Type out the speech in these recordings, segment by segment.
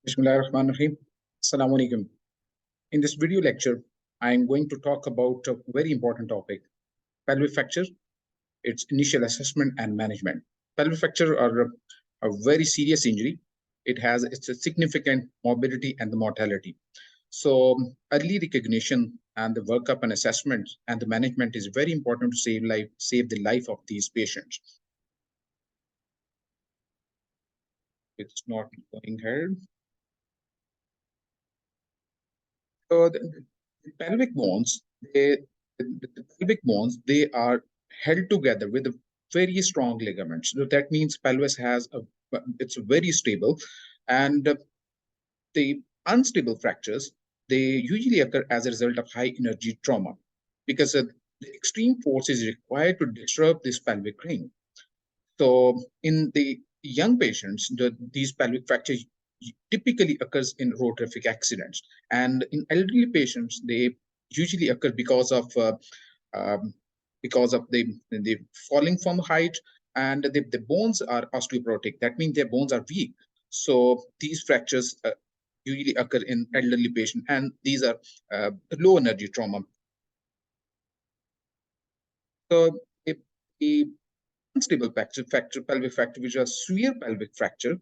Bismillahirrahmanirrahim. Assalamu alaikum. In this video lecture, I am going to talk about a very important topic, pelvic fracture, its initial assessment and management. Pelvic fracture are a very serious injury. It's a significant morbidity and the mortality. So early recognition and the workup and assessment and the management is very important to save the life of these patients. It's not going ahead. So the pelvic bones, the pelvic bones, they are held together with a very strong ligaments. So that means pelvis it's very stable, and the unstable fractures, they usually occur as a result of high energy trauma because the extreme force is required to disturb this pelvic ring. So in the young patients, these pelvic fractures typically occurs in road traffic accidents, and in elderly patients, they usually occur um, because of the falling from height, and the bones are osteoporotic. That means their bones are weak. So these fractures usually occur in elderly patients, and these are low energy trauma. So a unstable pelvic fracture, which are severe pelvic fracture,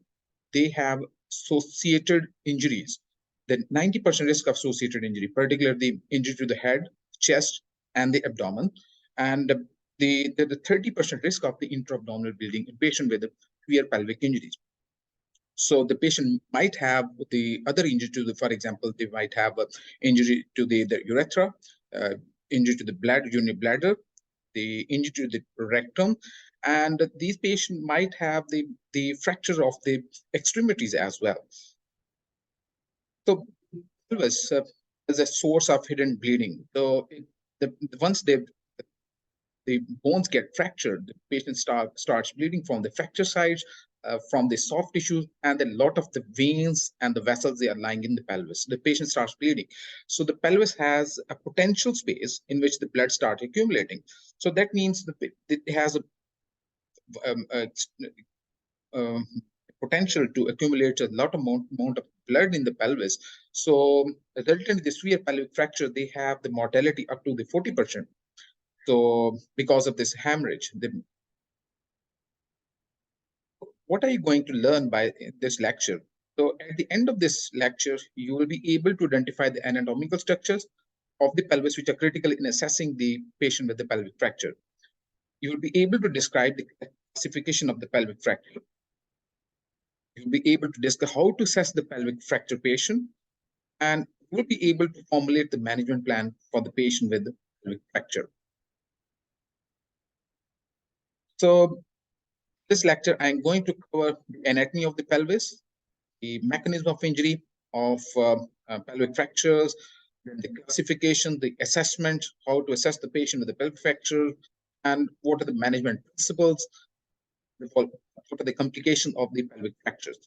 they have associated injuries. The 90% risk of associated injury, particularly the injury to the head, chest, and the abdomen, and the 30% risk of the intra-abdominal bleeding in patient with severe pelvic injuries. So the patient might have the other injury to for example, they might have an injury to the urethra, uh, injury to the urinary bladder, the injury to the rectum, and these patients might have the fracture of the extremities as well. So pelvis is a source of hidden bleeding. So once the bones get fractured, the patient starts bleeding from the fracture sides, from the soft tissues, and a lot of the veins and the vessels they are lying in the pelvis. The patient starts bleeding. So the pelvis has a potential space in which the blood starts accumulating. So that means it has a potential to accumulate a lot of amount of blood in the pelvis. So resulting in the severe pelvic fracture, they have the mortality up to the 40%. So because of this hemorrhage, what are you going to learn by this lecture? So at the end of this lecture, you will be able to identify the anatomical structures of the pelvis, which are critical in assessing the patient with the pelvic fracture. You will be able to describe the classification of the pelvic fracture. You'll be able to discuss how to assess the pelvic fracture patient, and you will be able to formulate the management plan for the patient with the pelvic fracture. So this lecture, I'm going to cover the anatomy of the pelvis, the mechanism of injury of pelvic fractures, the classification, the assessment, how to assess the patient with the pelvic fracture, and what are the management principles, what are the complications of the pelvic fractures.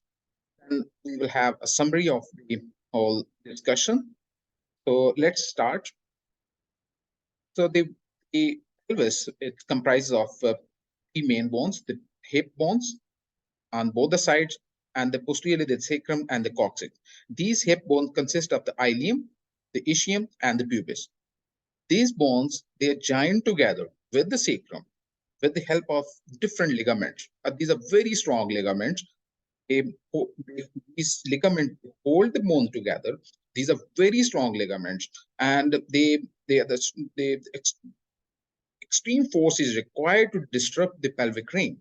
And we will have a summary of the whole discussion. So let's start. So the pelvis, it comprises of three main bones, the hip bones on both the sides, and the posteriorly the sacrum and the coccyx. These hip bones consist of the ilium, the ischium, and the pubis. These bones, they are joined together with the sacrum with the help of different ligaments. These are very strong ligaments. They, these ligaments hold the bone together. These are very strong ligaments, and they are the extreme force is required to disrupt the pelvic ring.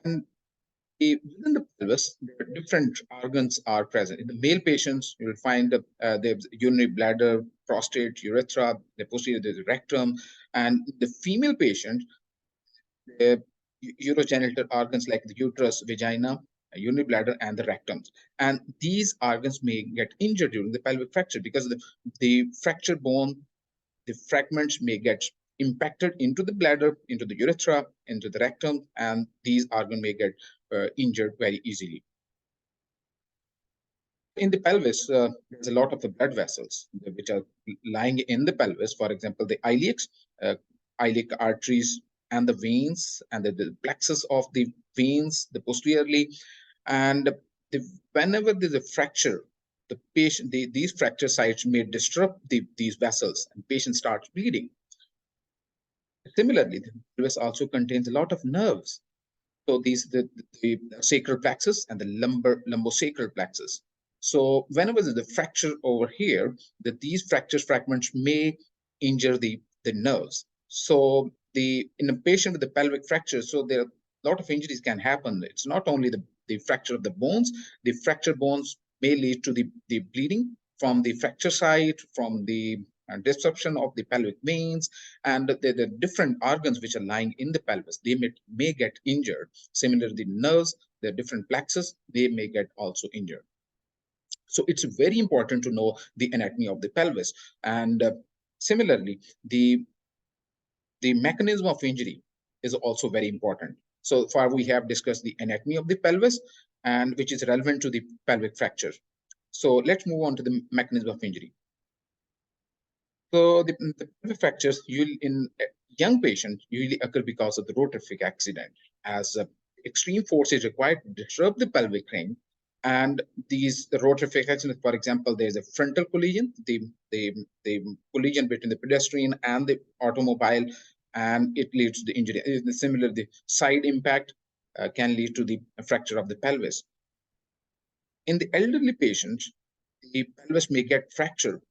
And within the pelvis, there are different organs are present. In the male patients, you will find the urinary bladder, prostate, urethra, the posterior the rectum, and the female patient, the urogenital organs like the uterus, vagina, urinary bladder, and the rectum. And these organs may get injured during the pelvic fracture because the fractured bone, the fragments may get impacted into the bladder, into the urethra, into the rectum, and these organs may get injured very easily. In the pelvis, there's a lot of the blood vessels which are lying in the pelvis. For example, the iliac arteries, and the veins, and the plexus of the veins, the posteriorly, and whenever there's a fracture, the patient, these fracture sites may disrupt these vessels and patient starts bleeding. Similarly, the pelvis also contains a lot of nerves. So the sacral plexus and the lumbosacral plexus. So whenever there's a fracture over here, these fracture fragments may injure the nerves. So in a patient with the pelvic fracture, so there are a lot of injuries can happen. It's not only the fracture of the bones, the fractured bones may lead to the bleeding from the fracture site, from the disruption of the pelvic veins, and the different organs which are lying in the pelvis, they may get injured. Similarly, the nerves, the different plexus, they may get also injured. So it's very important to know the anatomy of the pelvis. And similarly, the mechanism of injury is also very important. So far, we have discussed the anatomy of the pelvis, and which is relevant to the pelvic fracture. So let's move on to the mechanism of injury. So the pelvic fractures in young patients usually occur because of the rotatorific accident, as extreme force is required to disrupt the pelvic ring. And the rotatorific accident, for example, there's a frontal collision, the collision between the pedestrian and the automobile, and it leads to the injury. Similarly, the side impact can lead to the fracture of the pelvis. In the elderly patients, the pelvis may get fractured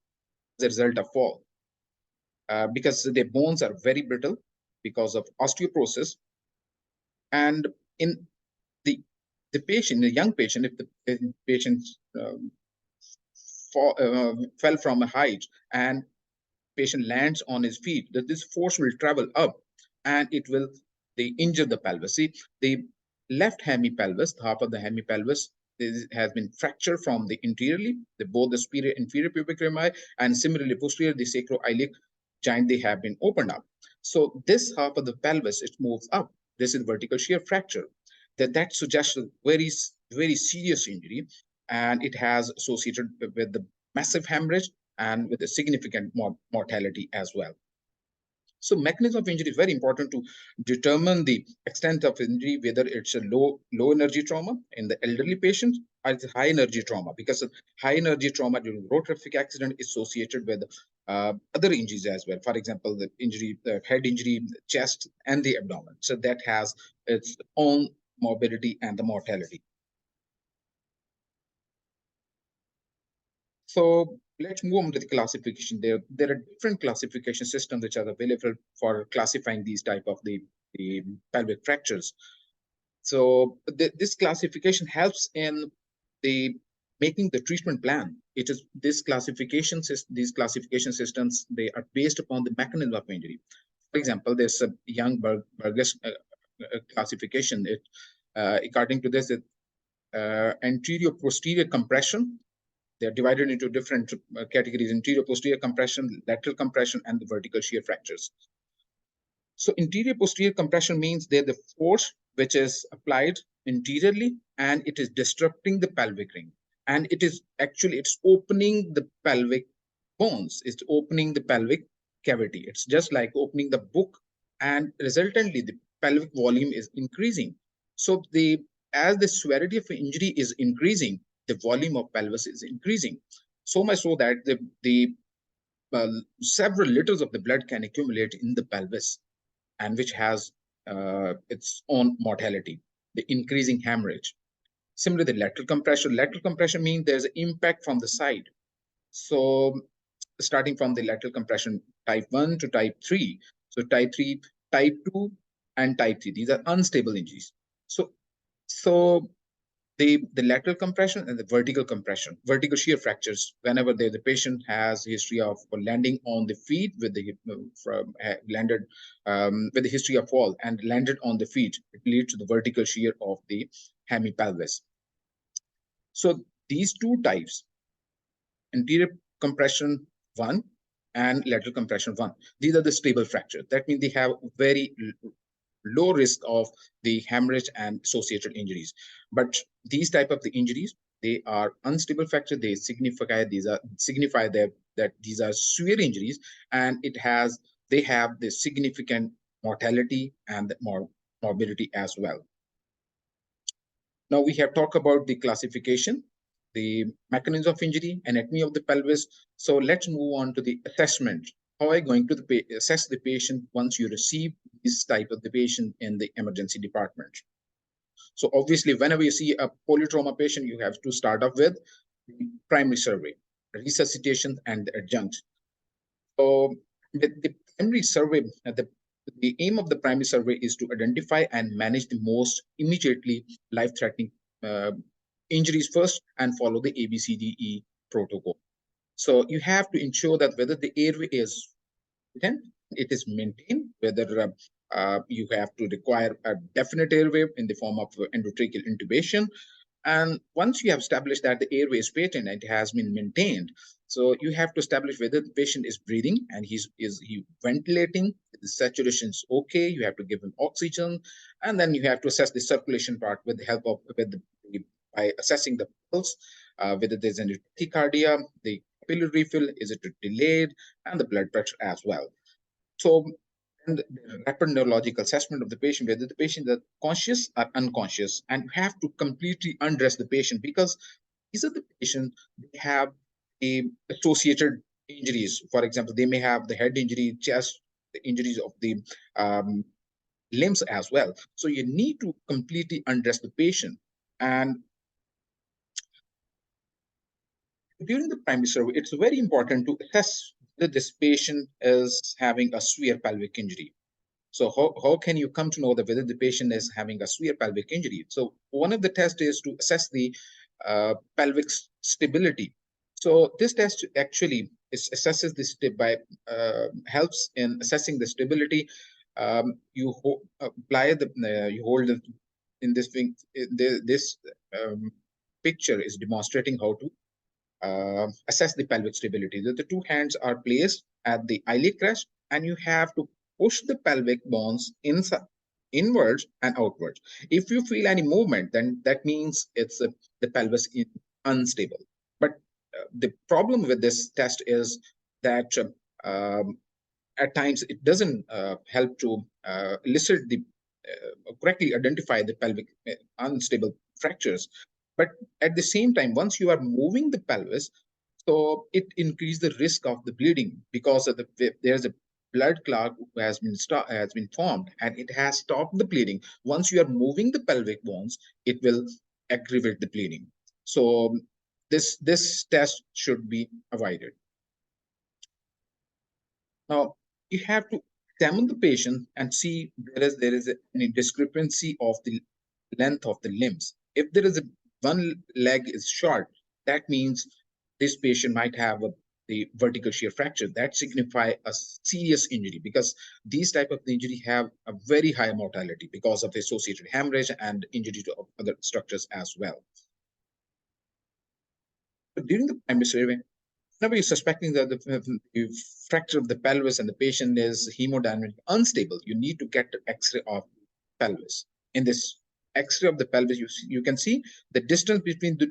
as a result of fall. Because their bones are very brittle because of osteoporosis. And in the patient, the young patient, if the patient fell from a height and patient lands on his feet, that this force will travel up and it will injure the pelvis. See, the left hemipelvis, half of the hemipelvis, has been fractured from the interiorly, both the superior inferior pubic rami, and similarly posterior, the sacroiliac joint, they have been opened up. So this half of the pelvis, it moves up. This is vertical shear fracture. That suggests a very serious injury, and it has associated with the massive hemorrhage and with a significant mortality as well. So mechanism of injury is very important to determine the extent of injury, whether it's a low energy trauma in the elderly patient or it's a high energy trauma, because high energy trauma during rotatorific accident is associated with other injuries as well. For example, the injury, the head injury, the chest, and the abdomen. So that has its own morbidity and the mortality. So let's move on to the classification. There are different classification systems which are available for classifying these type of the pelvic fractures. So this classification helps in the making the treatment plan. It is these classification systems, they are based upon the mechanism of injury. For example, there's a young Burgess classification. According to this, anterior posterior compression. They are divided into different categories: interior posterior compression, lateral compression, and the vertical shear fractures. So interior posterior compression means they're the force which is applied interiorly and it is disrupting the pelvic ring. And it's opening the pelvic bones. It's opening the pelvic cavity. It's just like opening the book, and resultantly the pelvic volume is increasing. So as the severity of injury is increasing, the volume of pelvis is increasing. So much so that several liters of the blood can accumulate in the pelvis, and which has its own mortality, the increasing hemorrhage. Similarly, the lateral compression. Lateral compression means there's an impact from the side. So starting from the lateral compression type 1 to type 3. So type 3, type 2, and type 3. These are unstable injuries. So the lateral compression and the vertical compression, vertical shear fractures, whenever the patient has history of landing on the feet with the landed with the history of fall and landed on the feet, it leads to the vertical shear of the hemipelvis. So these two types, anterior compression 1 and lateral compression 1, these are the stable fractures. That means they have very low risk of the hemorrhage and associated injuries. But these type of the injuries, they are unstable fracture. They signify that these are severe injuries, and they have the significant mortality and morbidity as well. Now we have talked about the classification, the mechanism of injury, anatomy of the pelvis. So let's move on to the assessment. How are you going to assess the patient once you receive this type of the patient in the emergency department? So obviously, whenever you see a polytrauma patient, you have to start off with the primary survey, resuscitation, and the adjunct. So the primary survey, the aim of the primary survey is to identify and manage the most immediately life-threatening uh, injuries first and follow the ABCDE protocol. So you have to ensure that whether the airway is it is maintained, whether you have to require a definite airway in the form of endotracheal intubation. And once you have established that the airway is patent and it has been maintained, so you have to establish whether the patient is breathing and is he ventilating, the saturation is okay, you have to give him oxygen, and then you have to assess the circulation part with the help of by assessing the pulse, whether there's any tachycardia, the capillary refill, is it delayed, and the blood pressure as well. So, and the rapid neurological assessment of the patient, whether the patient is conscious or unconscious, and you have to completely undress the patient because these are the patients they have a associated injuries. For example, they may have the head injury, chest, the injuries of the um, limbs as well. So you need to completely undress the patient. And during the primary survey, it's very important to assess whether this patient is having a severe pelvic injury. So how can you come to know that whether the patient is having a severe pelvic injury? So one of the tests is to assess the pelvic stability. So this test actually assesses this by helps in assessing the stability. You apply the you hold the, in this thing. This picture is demonstrating how to assess the pelvic stability. The two hands are placed at the eyelid crest, and you have to push the pelvic bones inside, inwards and outwards. If you feel any movement, then that means it's the pelvis is unstable. But the problem with this test is that at times it doesn't help to elicit the correctly identify the pelvic unstable fractures. But at the same time, once you are moving the pelvis, so it increases the risk of the bleeding because of there's a blood clot has been formed and it has stopped the bleeding. Once you are moving the pelvic bones, it will aggravate the bleeding. So this test should be avoided. Now, you have to examine the patient and see there is any discrepancy of the length of the limbs. If there is a one leg is short, that means this patient might have the vertical shear fracture. That signify a serious injury because these type of injury have a very high mortality because of the associated hemorrhage and injury to other structures as well. But during the primary survey, whenever you're suspecting that the fracture of the pelvis and the patient is hemodynamically unstable, you need to get the X-ray of pelvis. In this X-ray of the pelvis, you can see the distance between the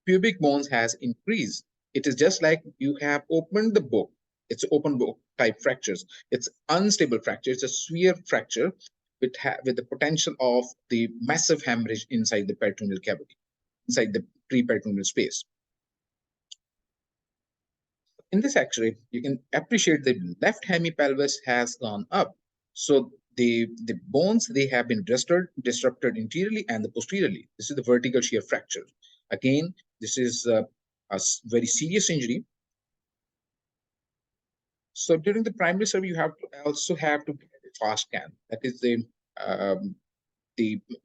pubic bones has increased. It is just like you have opened the book. It's open book type fractures. It's unstable fracture. It's a severe fracture with the potential of the massive hemorrhage inside the peritoneal cavity, inside the pre-peritoneal space. In this X-ray, you can appreciate the left hemipelvis has gone up. So the bones, they have been disrupted interiorly and the posteriorly. This is the vertical shear fracture. Again, this is a very serious injury. So during the primary survey, you also have to get a fast scan. That is the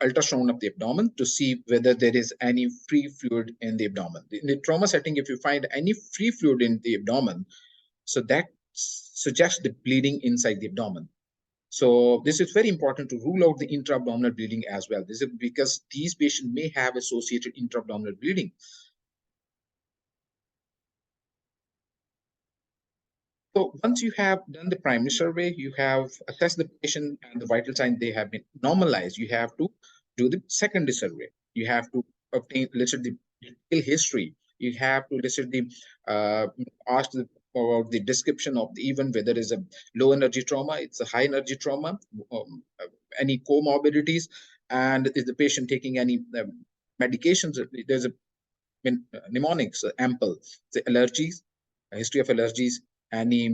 ultrasound of the abdomen to see whether there is any free fluid in the abdomen. In the trauma setting, if you find any free fluid in the abdomen, so that suggests the bleeding inside the abdomen. So this is very important to rule out the intra-abdominal bleeding as well. This is because these patients may have associated intra-abdominal bleeding. So once you have done the primary survey, you have assessed the patient and the vital signs they have been normalized. You have to do the secondary survey. You have to elicit the detailed history. You have to elicit the ask about the description of the event, whether it's a low energy trauma, it's a high energy trauma, any comorbidities, and is the patient taking any medications, there's a mnemonics, ample, the allergies, a history of allergies, any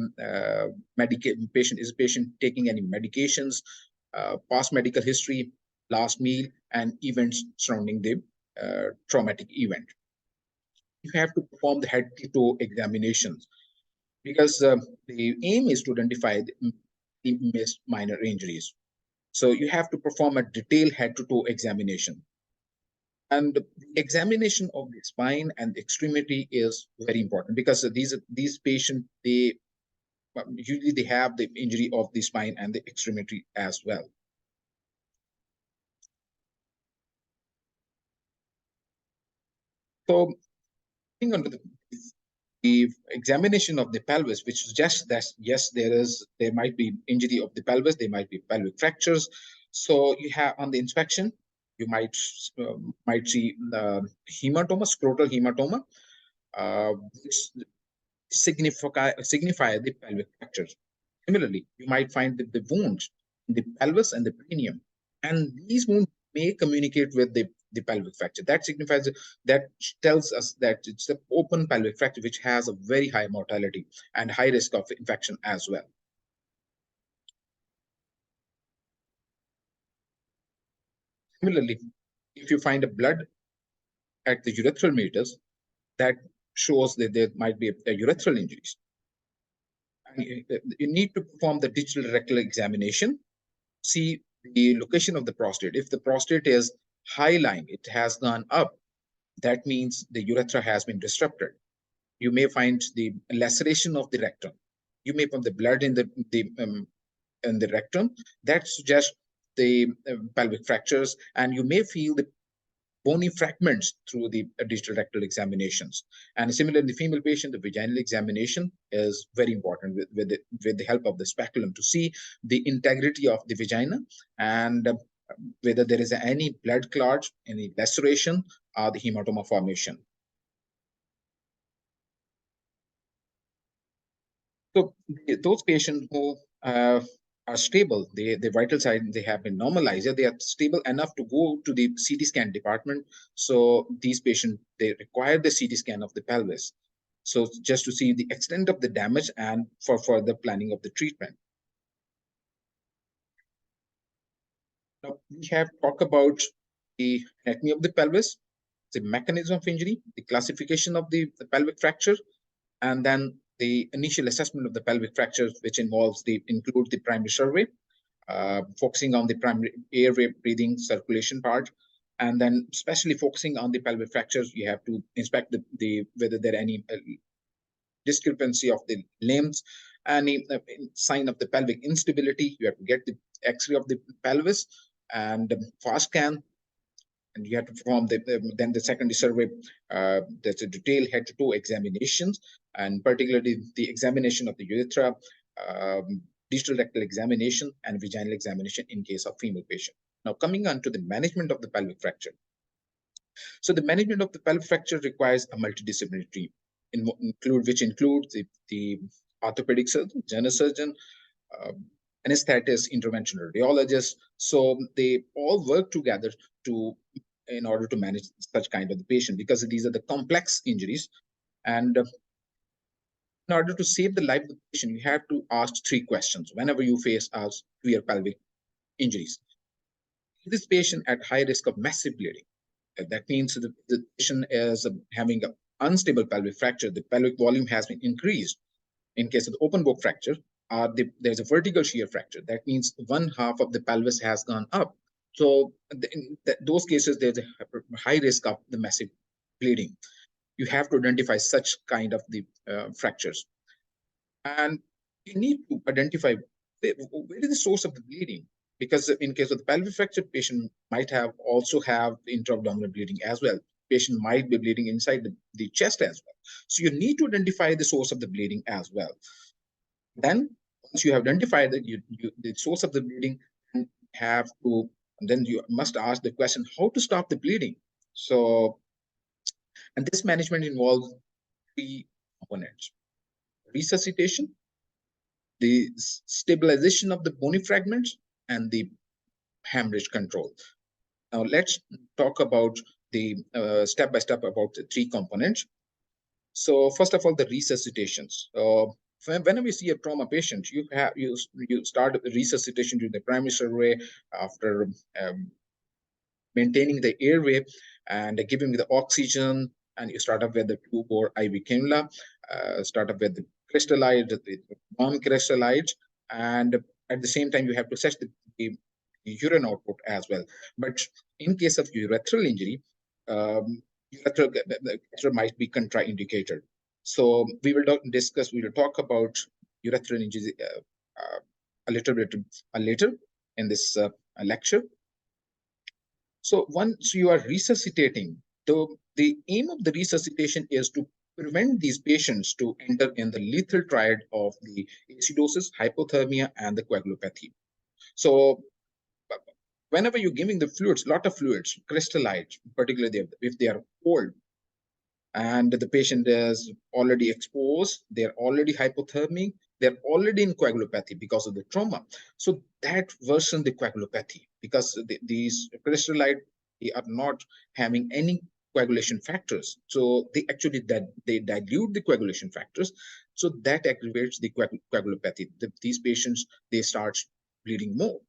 patient taking any medications, past medical history, last meal, and events surrounding the traumatic event. You have to perform the head-to-toe examinations because the aim is to identify the missed minor injuries. So you have to perform a detailed head-to-toe examination. And the examination of the spine and the extremity is very important because these patients, they usually they have the injury of the spine and the extremity as well. So coming on to the examination of the pelvis, which suggests that yes, there might be injury of the pelvis, there might be pelvic fractures. So you have on the inspection, you might see hematoma, scrotal hematoma, which signify the pelvic fractures. Similarly, you might find the wounds in the pelvis and the perineum, and these wounds may communicate with the pelvic fracture. That signifies, that tells us that it's the open pelvic fracture, which has a very high mortality and high risk of infection as well. Similarly, if you find a blood at the urethral meatus, that shows that there might be a urethral injuries. And you need to perform the digital rectal examination, see the location of the prostate. If the prostate is high lying, it has gone up, that means the urethra has been disrupted. You may find the laceration of the rectum. You may find the blood in the rectum. That suggests the pelvic fractures, and you may feel the bony fragments through the digital rectal examinations. And similarly, in the female patient, the vaginal examination is very important with the help of the speculum to see the integrity of the vagina and whether there is any blood clots, any laceration, or the hematoma formation. So those patients who are stable, the vital signs, they have been normalized, they are stable enough to go to the CT scan department. So these patients, they require the CT scan of the pelvis. So just to see the extent of the damage and for further planning of the treatment. Now we have talked about the anatomy of the pelvis, the mechanism of injury, the classification of the pelvic fracture, and then the initial assessment of the pelvic fractures, which includes the primary survey, focusing on the primary airway, breathing, circulation part, and then especially focusing on the pelvic fractures, you have to inspect whether there are any discrepancy of the limbs, any sign of the pelvic instability. You have to get the X-ray of the pelvis and fast scan, and you have to perform then the secondary survey. There's a detailed head-to-toe examinations, and particularly the examination of the urethra, digital rectal examination, and vaginal examination in case of female patient. Now, coming on to the management of the pelvic fracture. So the management of the pelvic fracture requires a multidisciplinary team, which includes the orthopedic surgeon, general surgeon, anesthetist, interventional radiologist. So they all work together in order to manage such kind of the patient, because these are the complex injuries. And in order to save the life of the patient, you have to ask three questions whenever you face severe pelvic injuries. Is this patient at high risk of massive bleeding? That means the patient is having an unstable pelvic fracture. The pelvic volume has been increased. In case of the open bone fracture, there's a vertical shear fracture. That means one half of the pelvis has gone up. So in those cases, there's a high risk of the massive bleeding. You have to identify such kind of the fractures. And you need to identify where is the source of the bleeding. Because in case of the pelvic fracture, patient might also have intra-abdominal bleeding as well. Patient might be bleeding inside the chest as well. So you need to identify the source of the bleeding as well. Then once you have identified the source of the bleeding, then you must ask the question, how to stop the bleeding? So, and this management involves three components: resuscitation, the stabilization of the bony fragments, and the hemorrhage control. Now let's talk about the step by step about the three components. So first of all, the resuscitations. Whenever you see a trauma patient, you start resuscitation during the primary survey after maintaining the airway and giving the oxygen. And you start up with the tube or IV cannula, start up with the crystallite, the warm crystallite, and at the same time you have to assess the urine output as well. But in case of urethral injury, urethral might be contraindicated. So we will talk about urethral injury a little bit later in this lecture. So once you are resuscitating, the aim of the resuscitation is to prevent these patients to enter in the lethal triad of the acidosis, hypothermia, and the coagulopathy. So whenever you're giving the fluids, lot of fluids, crystallites, particularly if they are cold, and the patient is already exposed, they're already hypothermic, they're already in coagulopathy because of the trauma. So that worsens the coagulopathy because these crystallite they are not having any coagulation factors. So they actually they dilute the coagulation factors. So that aggravates the coagulopathy. These patients, they start bleeding more.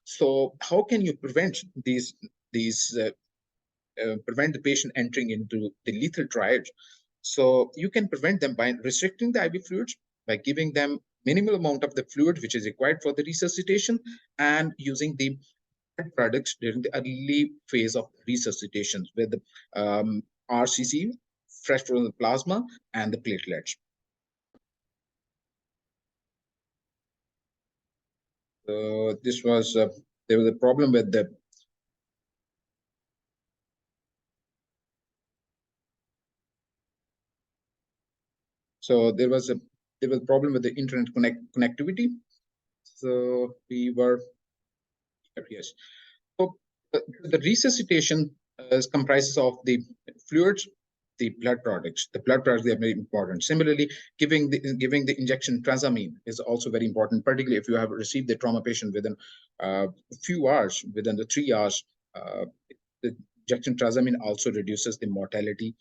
So how can you prevent these prevent the patient entering into the lethal triad? So you can prevent them by restricting the IV fluids, by giving them minimal amount of the fluid which is required for the resuscitation, and using the products during the early phase of resuscitation with RCC, fresh frozen plasma, and the platelets. This was there was a problem with the there was a problem with the internet connectivity. So we were yes. So the resuscitation comprises of the fluids, the blood products. The blood products are very important. Similarly, giving the injection trazamine is also very important, particularly if you have received the trauma patient within a few hours, within the 3 hours. The injection trazamine also reduces the mortality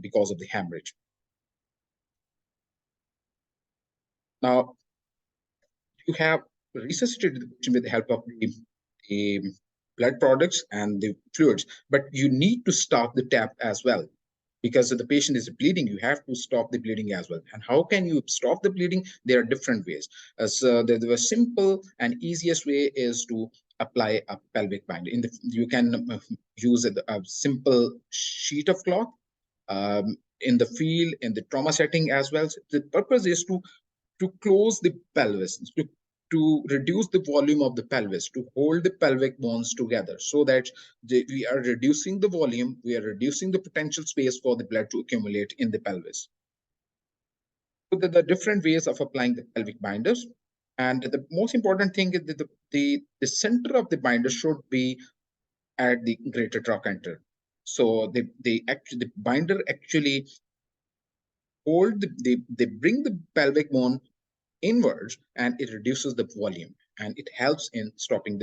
because of the hemorrhage. Now, you have resuscitated the patient with the help of the blood products and the fluids, but you need to stop the tap as well. Because if the patient is bleeding, you have to stop the bleeding as well. And how can you stop the bleeding? There are different ways. So the simple and easiest way is to apply a pelvic binder. You can use a simple sheet of cloth in the field, in the trauma setting as well. So the purpose is to close the pelvis, to reduce the volume of the pelvis, to hold the pelvic bones together so that we are reducing the volume, we are reducing the potential space for the blood to accumulate in the pelvis. So the different ways of applying the pelvic binders. And the most important thing is that the center of the binder should be at the greater trochanter. So the binder actually they bring the pelvic bone inwards and it reduces the volume and it helps in stopping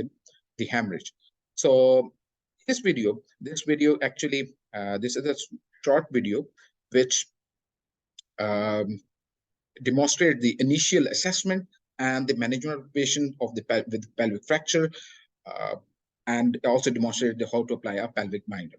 the hemorrhage. So this video actually, this is a short video which um, demonstrated the initial assessment and the management of the patient of with pelvic fracture, uh, and also demonstrated how to apply a pelvic binder.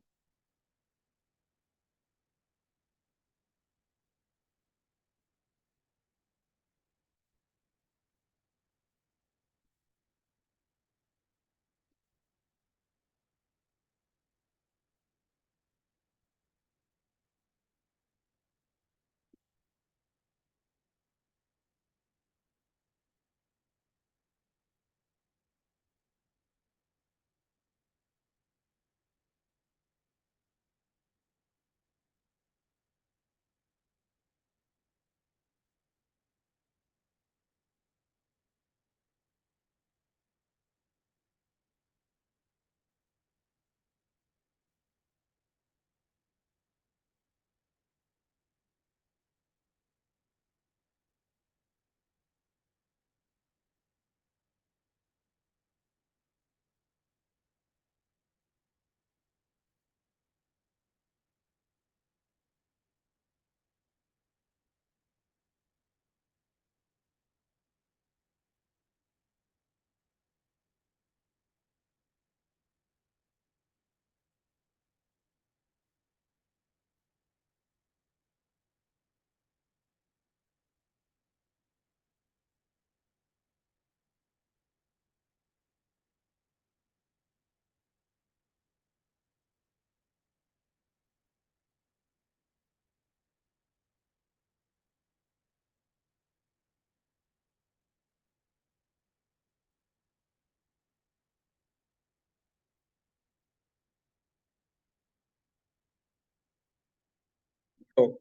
So,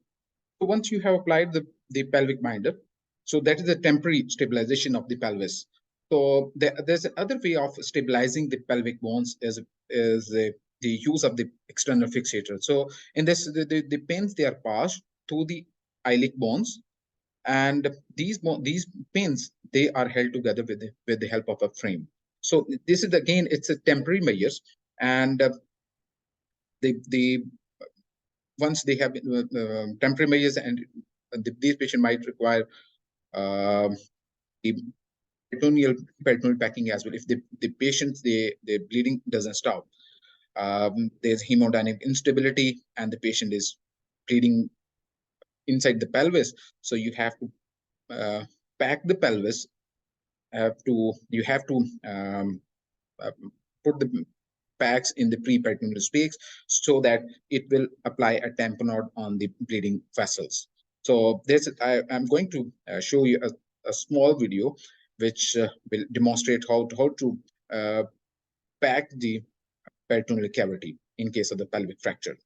so once you have applied the pelvic binder, so that is the temporary stabilization of the pelvis. So there's another way of stabilizing the pelvic bones is the use of the external fixator. So in this, the pins, they are passed through the iliac bones, and these pins, they are held together with the help of a frame. So this is, again, it's a temporary measures, and the once they have temporary measures, and these patients might require uh, the peritoneal packing as well. If the patient, the bleeding doesn't stop, there's hemodynamic instability, and the patient is bleeding inside the pelvis. So you have to pack the pelvis. You have to uh, put the packs in the pre-peritoneal space so that it will apply a tamponade on the bleeding vessels. So I'm going to show you a small video which will demonstrate how to uh, pack the peritoneal cavity in case of the pelvic fracture.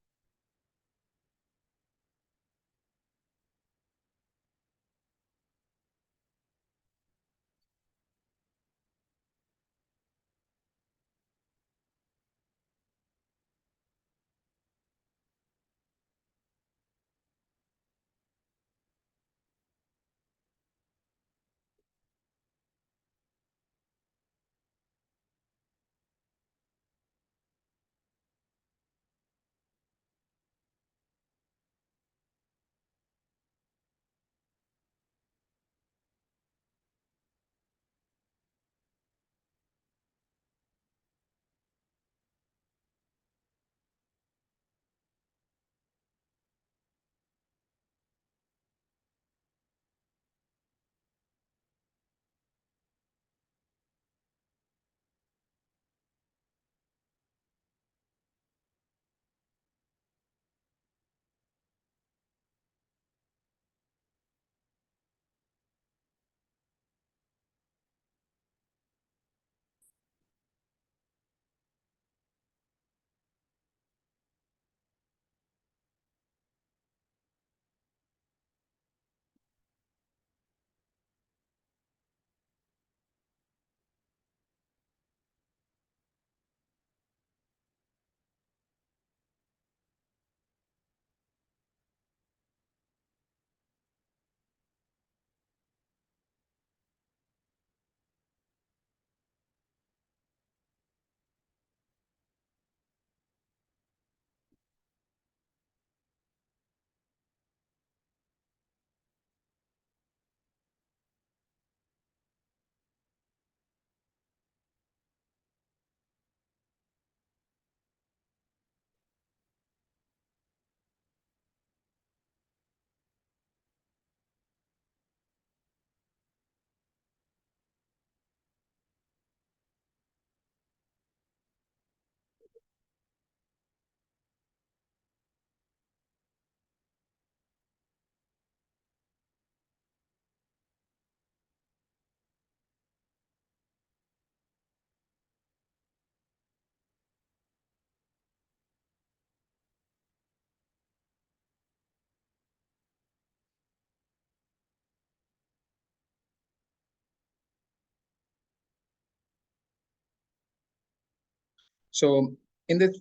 So in this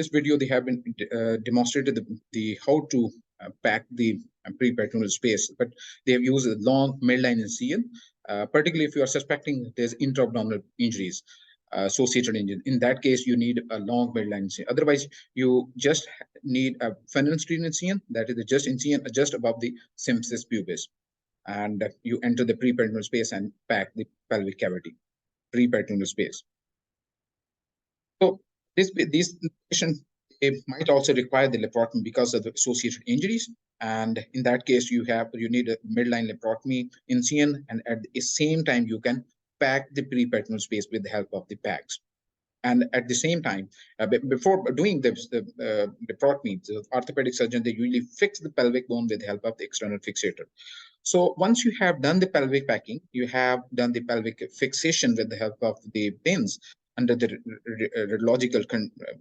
video, they have been demonstrated the how to pack the pre-peritoneal space, but they have used a long midline incision, particularly if you are suspecting there's intra-abdominal injuries, associated injury. In that case, you need a long midline incision. Otherwise, you just need a fenestrine incision, that is the just incision just above the symphysis pubis, and you enter the pre-peritoneal space and pack the pelvic cavity, pre-peritoneal space. So these patients, they might also require the laparotomy because of the associated injuries. And in that case, you need a midline laparotomy incision, and at the same time, you can pack the pre-peritoneal space with the help of the packs. And at the same time, before doing the laparotomy, the orthopedic surgeon, they usually fix the pelvic bone with the help of the external fixator. So once you have done the pelvic packing, you have done the pelvic fixation with the help of the pins under the radiological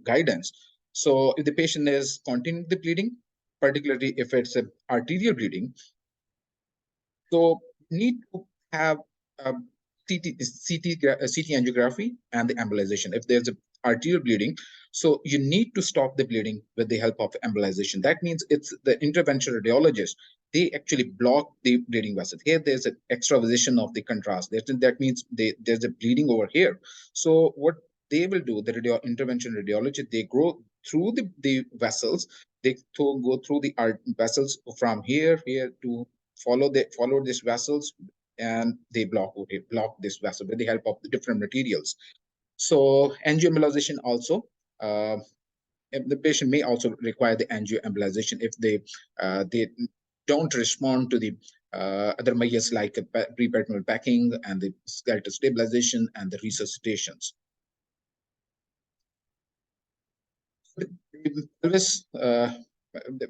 guidance. So if the patient is continuing the bleeding, particularly if it's an arterial bleeding. So need to have CT angiography and the embolization. If there's a arterial bleeding, so you need to stop the bleeding with the help of embolization. That means it's the interventional radiologist. They actually block the bleeding vessel. Here, there's an extravasation of the contrast. That means there's a bleeding over here. So what they will do, the intervention radiologist, they go through the vessels. They go through the vessels from here to follow these vessels, and they block this vessel with the help of the different materials. So angioembolization also, the patient may also require the angioembolization if they don't respond to the other measures like preperitoneal packing and the skeletal stabilization and the resuscitations. Pelvis, the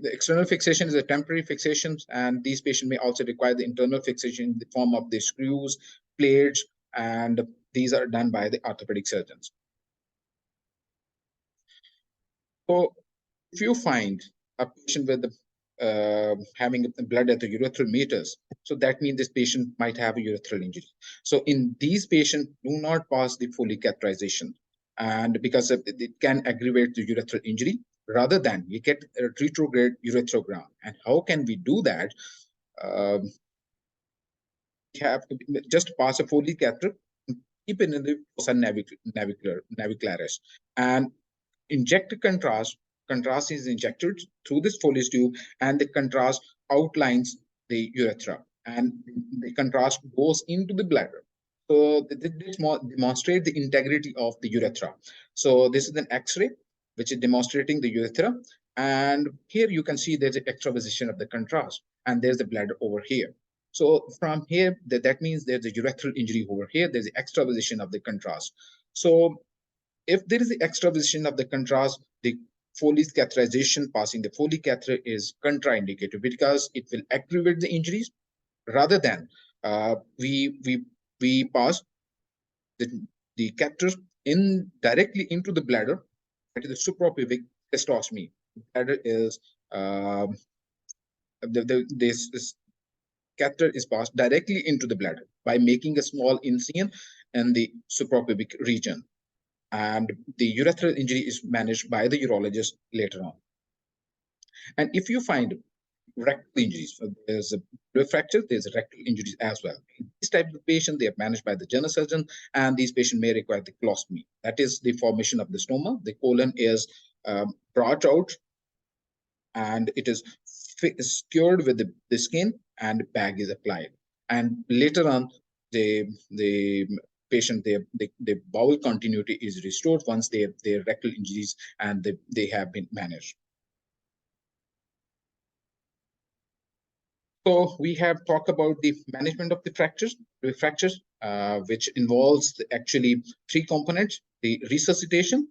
external fixation is a temporary fixation, and these patients may also require the internal fixation in the form of the screws, plates, and these are done by the orthopedic surgeons. So if you find a patient with having blood at the urethral meters, so that means this patient might have a urethral injury. So in these patients, do not pass the Foley catheterization, and because it can aggravate the urethral injury, rather than we get a retrograde ureterogram. And how can we do that? We have to just pass a Foley catheter, keep it in the fossa navicularis, and inject a contrast. Contrast is injected through this Foley tube, and the contrast outlines the urethra, and the contrast goes into the bladder. So this demonstrates the integrity of the urethra. So this is an X-ray which is demonstrating the urethra, and here you can see there's an extravasation of the contrast, and there's the bladder over here. So from here, that means there's a urethral injury over here. There's the extravasation of the contrast. So if there is the extravasation of the contrast, the Foley's catheterization, passing the Foley catheter, is contraindicated because it will aggravate the injuries, rather than we pass the catheter directly into the bladder. That is the suprapubic hysterostomy. Bladder is this catheter is passed directly into the bladder by making a small incision in the suprapubic region, and the urethral injury is managed by the urologist later on. And if you find rectal injuries, so there's a fracture, there's rectal injuries as well. These types of patients, they are managed by the general surgeon, and these patients may require the colostomy. That is the formation of the stoma. The colon is brought out, and it is secured with the skin, and bag is applied. And later on, the patient, the bowel continuity is restored once their rectal injuries and they have been managed. So we have talked about the management of the fractures, which involves actually three components: the resuscitation,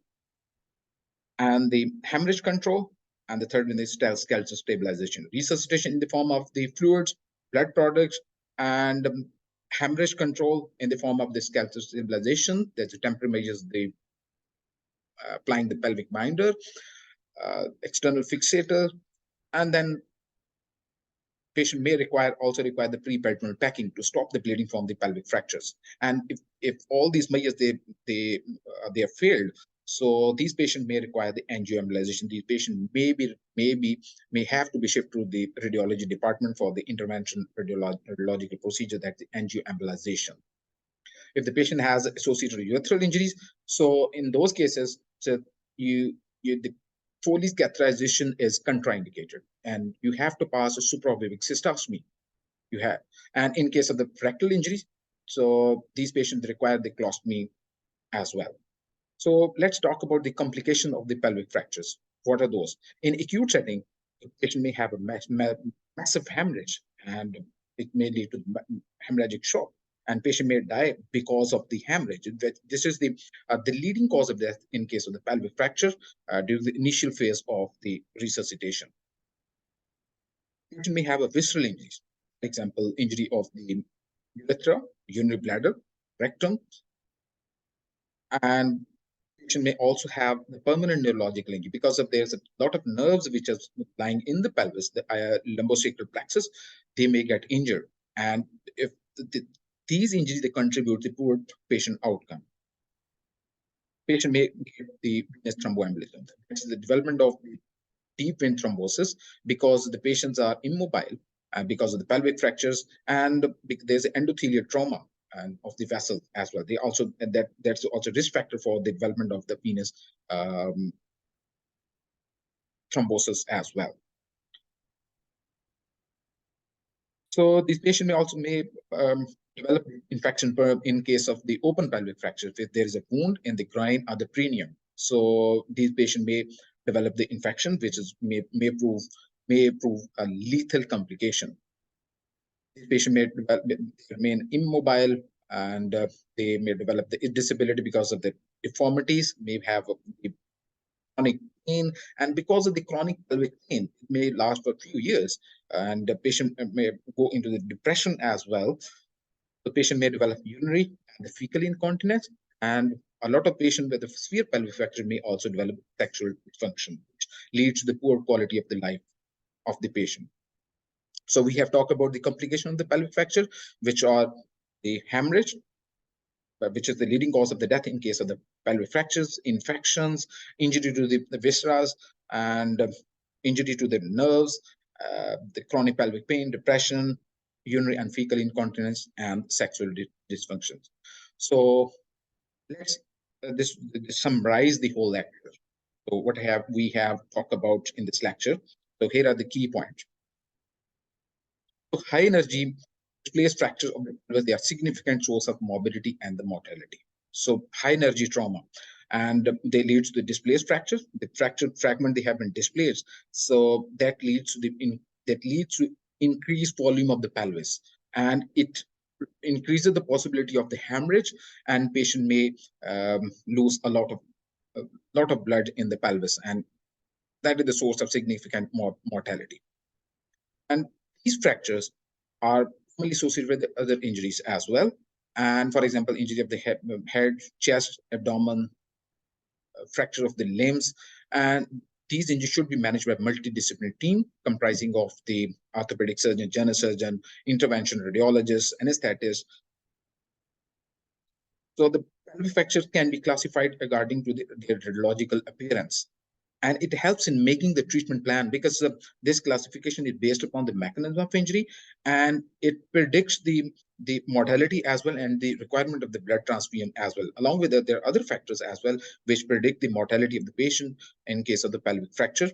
and the hemorrhage control, and the third one is skeletal stabilization. Resuscitation in the form of the fluids, blood products, and hemorrhage control in the form of the skeletal stabilization. There's a temporary measures, the applying the pelvic binder, external fixator, and then patient may also require the preperitoneal packing to stop the bleeding from the pelvic fractures. And if all these measures they are failed, so these patients may require the angioembolization. These patients may have to be shifted to the radiology department for the intervention radiological procedure, that's the angioembolization. If the patient has associated urethral injuries, so in those cases, so the Foley's catheterization is contraindicated, and you have to pass a suprapubic cystostomy. And in case of the rectal injuries, so these patients require the colostomy as well. So let's talk about the complication of the pelvic fractures. What are those? In acute setting, the patient may have a massive hemorrhage, and it may lead to hemorrhagic shock, and patient may die because of the hemorrhage. This is the leading cause of death in case of the pelvic fracture during the initial phase of the resuscitation. Patient may have a visceral injuries, for example, injury of the urethra, urinary bladder, rectum, and patient may also have the permanent neurological injury because of there's a lot of nerves which are lying in the pelvis, the lumbosacral plexus. They may get injured, and if these injuries they contribute to poor patient outcome. Patient may get the venous thromboembolism. This is the development of deep vein thrombosis because the patients are immobile because of the pelvic fractures, and there's endothelial trauma and of the vessel as well. They also that's also risk factor for the development of the venous thrombosis as well. So this patient may develop infection in case of the open pelvic fracture if there is a wound in the groin or the perineum. So these patients may develop the infection, which is may prove a lethal complication. This patient may remain immobile, and they may develop the disability because of the deformities, may have a chronic pain, and because of the chronic pelvic pain, it may last for a few years, and the patient may go into the depression as well. The patient may develop urinary and fecal incontinence, and a lot of patients with a severe pelvic fracture may also develop sexual dysfunction, which leads to the poor quality of the life of the patient. So we have talked about the complication of the pelvic fracture, which are the hemorrhage, which is the leading cause of the death in case of the pelvic fractures, infections, injury to the viscera, and injury to the nerves, the chronic pelvic pain, depression, urinary and fecal incontinence, and sexual dysfunctions. So let's this summarize the whole lecture. So what we have talked about in this lecture. So here are the key points. So high energy displaced fractures of the pelvis, they are significant source of morbidity and the mortality. So high energy trauma, and they lead to the displaced fracture. The fractured fragment they have been displaced, so that leads to increased volume of the pelvis, and it increases the possibility of the hemorrhage, and patient may lose a lot of blood in the pelvis, and that is the source of significant mortality. And these fractures are commonly associated with other injuries as well. And for example, injury of the head, chest, abdomen, fracture of the limbs. And these injuries should be managed by a multidisciplinary team comprising of the orthopedic surgeon, general surgeon, intervention radiologist, anesthetist. So the pelvic fractures can be classified according to their radiological appearance. And it helps in making the treatment plan because this classification is based upon the mechanism of injury, and it predicts the mortality as well and the requirement of the blood transfusion as well. Along with that, there are other factors as well which predict the mortality of the patient in case of the pelvic fracture.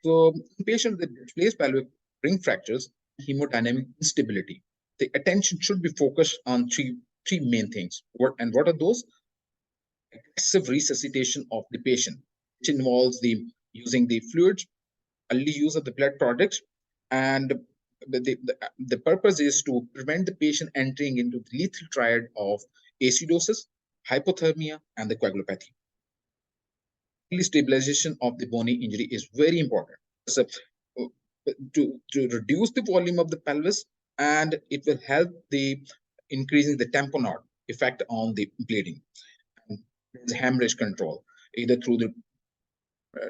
So in patients with displaced pelvic ring fractures, hemodynamic instability, the attention should be focused on three main things. What are those? Aggressive resuscitation of the patient, which involves using the fluids, early use of the blood products, and the purpose is to prevent the patient entering into the lethal triad of acidosis, hypothermia, and the coagulopathy. Early stabilization of the bony injury is very important. So, to reduce the volume of the pelvis, and it will help the increasing the tamponade effect on the bleeding. There's hemorrhage control, either through the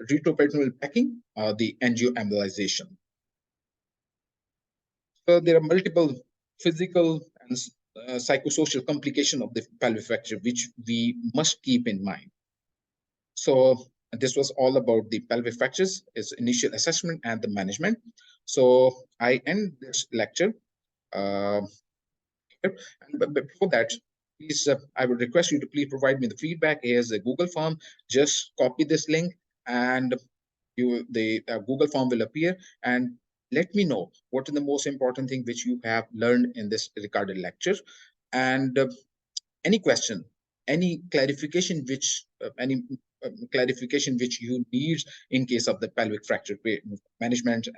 retroperitoneal packing or the angioembolization. So there are multiple physical and psychosocial complications of the pelvic fracture, which we must keep in mind. So this was all about the pelvic fractures, its initial assessment and the management. So I end this lecture. But before that, please, I would request you to please provide me the feedback. Here's a Google form. Just copy this link, and the Google form will appear. And let me know what is the most important thing which you have learned in this recorded lecture, and any question, any clarification which you need in case of the pelvic fracture management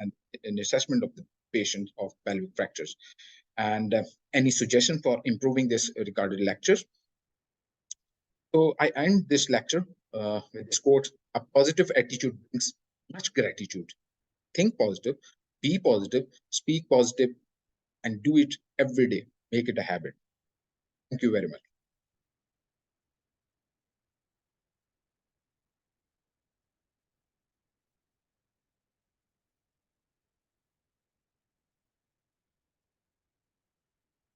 and assessment of the patient of pelvic fractures, and any suggestion for improving this recorded lecture. So I end this lecture with this quote: "A positive attitude brings much gratitude. Think positive, be positive, speak positive, and do it every day. Make it a habit." Thank you very much.